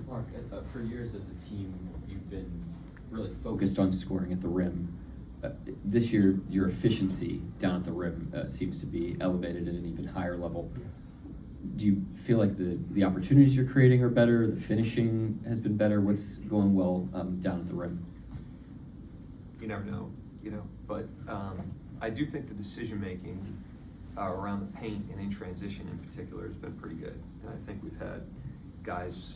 Mark, for years as a team, you've been really focused on scoring at the rim. This year, your efficiency down at the rim seems to be elevated at an even higher level. Do you feel like the opportunities you're creating are better, the finishing has been better? What's going well down at the rim? You never know, but I do think the decision-making around the paint and in transition in particular has been pretty good. And I think we've had guys,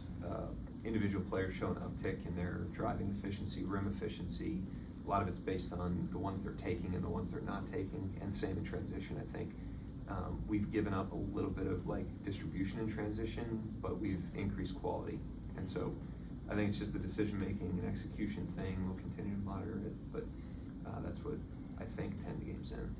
individual players show an uptick in their driving efficiency, rim efficiency. A lot of it's based on the ones they're taking and the ones they're not taking, and same in transition. I think we've given up a little bit of distribution in transition, but we've increased quality. And so I think it's just the decision-making and execution thing. We'll continue to monitor it, but that's what I think 10 games in.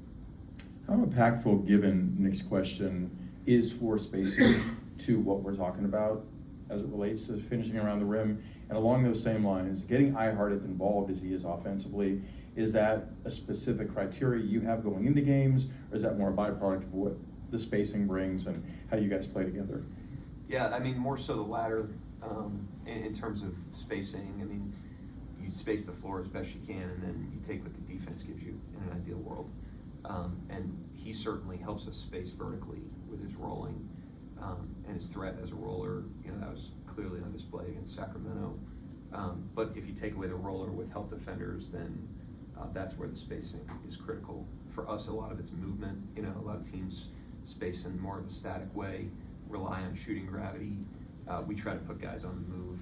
How impactful, given Nick's question, is floor spacing to what we're talking about as it relates to finishing around the rim? And along those same lines, getting Ihart as involved as he is offensively, is that a specific criteria you have going into games, or is that more a byproduct of what the spacing brings and how you guys play together? Yeah, I mean, more so the latter in terms of spacing. I mean, you space the floor as best you can, and then you take what the defense gives you in an ideal world. And he certainly helps us space vertically with his rolling and his threat as a roller. That was clearly on display against Sacramento. But if you take away the roller with help defenders, then that's where the spacing is critical. For us, a lot of it's movement. A lot of teams space in more of a static way, rely on shooting gravity. We try to put guys on the move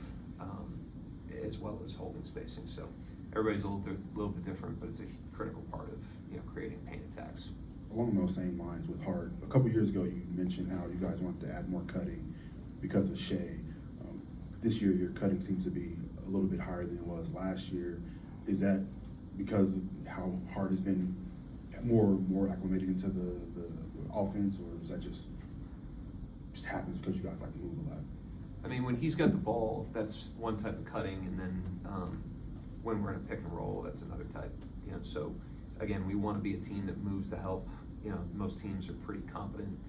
as well as holding spacing. So everybody's a little bit different, but it's a critical part of creating paint attacks. Along those same lines with Hart, a couple years ago you mentioned how you guys wanted to add more cutting because of Shea. This year your cutting seems to be a little bit higher than it was last year. Is that because of how Hart has been more acclimated into the offense, or is that just happens because you guys like to move a lot? I mean, when he's got the ball, that's one type of cutting, and then when we're in a pick and roll, that's another type. So again, we want to be a team that moves the help. Most teams are pretty competent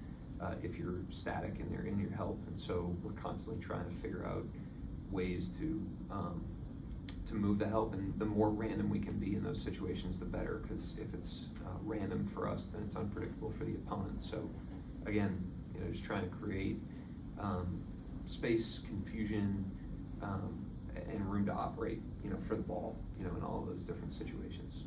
if you're static and they're in your help, and so we're constantly trying to figure out ways to move the help. And the more random we can be in those situations, the better. Because if it's random for us, then it's unpredictable for the opponent. So again, just trying to create space, confusion, and room to operate, for the ball, in all of those different situations.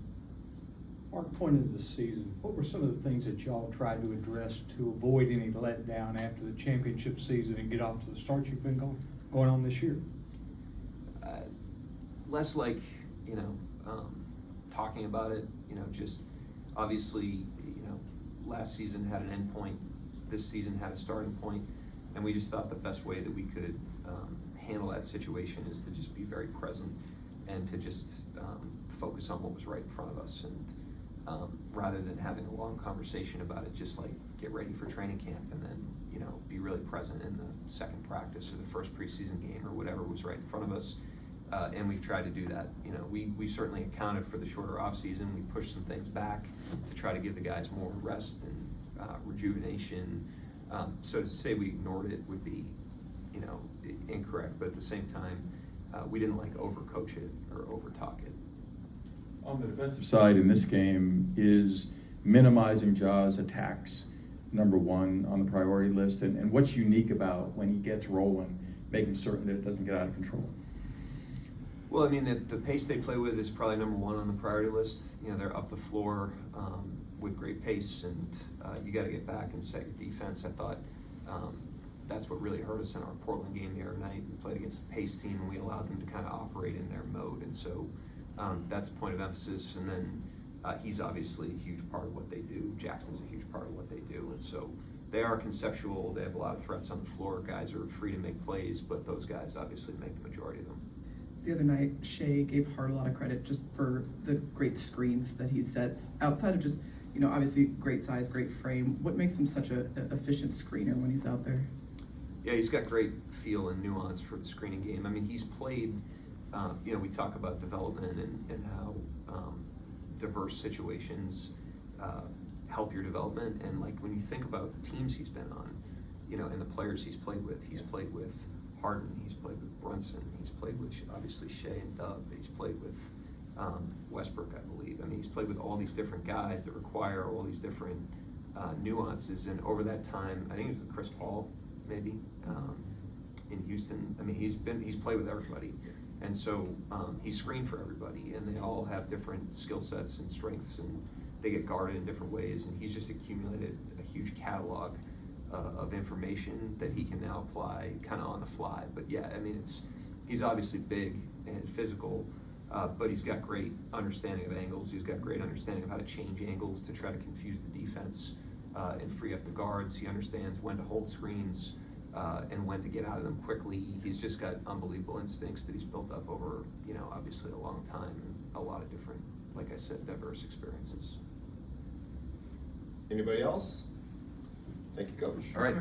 Mark, pointed to the season, what were some of the things that y'all tried to address to avoid any letdown after the championship season and get off to the start you've been going on this year? Less talking about it, just obviously, last season had an end point, this season had a starting point, and we just thought the best way that we could handle that situation is to just be very present and to just focus on what was right in front of us. And rather than having a long conversation about it, just get ready for training camp and then, be really present in the second practice or the first preseason game or whatever was right in front of us. And we've tried to do that. We certainly accounted for the shorter off season. We pushed some things back to try to give the guys more rest and rejuvenation. So to say we ignored it would be, incorrect. But at the same time, we didn't overcoach it or overtalk it. On the defensive side in this game, is minimizing Ja's attacks number one on the priority list? And what's unique about when he gets rolling, making certain that it doesn't get out of control? Well, I mean, the pace they play with is probably number one on the priority list. They're up the floor with great pace, and you got to get back and set your defense. I thought that's what really hurt us in our Portland game the other night. We played against a pace team, and we allowed them to kind of operate in their mode. And so that's a point of emphasis. And then he's obviously a huge part of what they do. Jackson's a huge part of what they do. And so they are conceptual. They have a lot of threats on the floor. Guys are free to make plays, but those guys obviously make the majority of them. The other night, Shea gave Hart a lot of credit just for the great screens that he sets. Outside of just, obviously great size, great frame, what makes him such an efficient screener when he's out there? Yeah, he's got great feel and nuance for the screening game. I mean, he's played, we talk about development and how diverse situations help your development. And when you think about the teams he's been on, and the players he's played with Harden, he's played with Brunson. He's played with obviously Shea and Dub. He's played with Westbrook, I believe. I mean, he's played with all these different guys that require all these different nuances. And over that time, I think it was with Chris Paul, maybe in Houston. I mean, he's played with everybody, and so he's screened for everybody, and they all have different skill sets and strengths, and they get guarded in different ways. And he's just accumulated a huge catalog of information that he can now apply kind of on the fly. But yeah, I mean, he's obviously big and physical, but he's got great understanding of angles. He's got great understanding of how to change angles to try to confuse the defense and free up the guards. He understands when to hold screens and when to get out of them quickly. He's just got unbelievable instincts that he's built up over, obviously a long time and a lot of different, like I said, diverse experiences. Anybody else? Thank you, Coach. All right.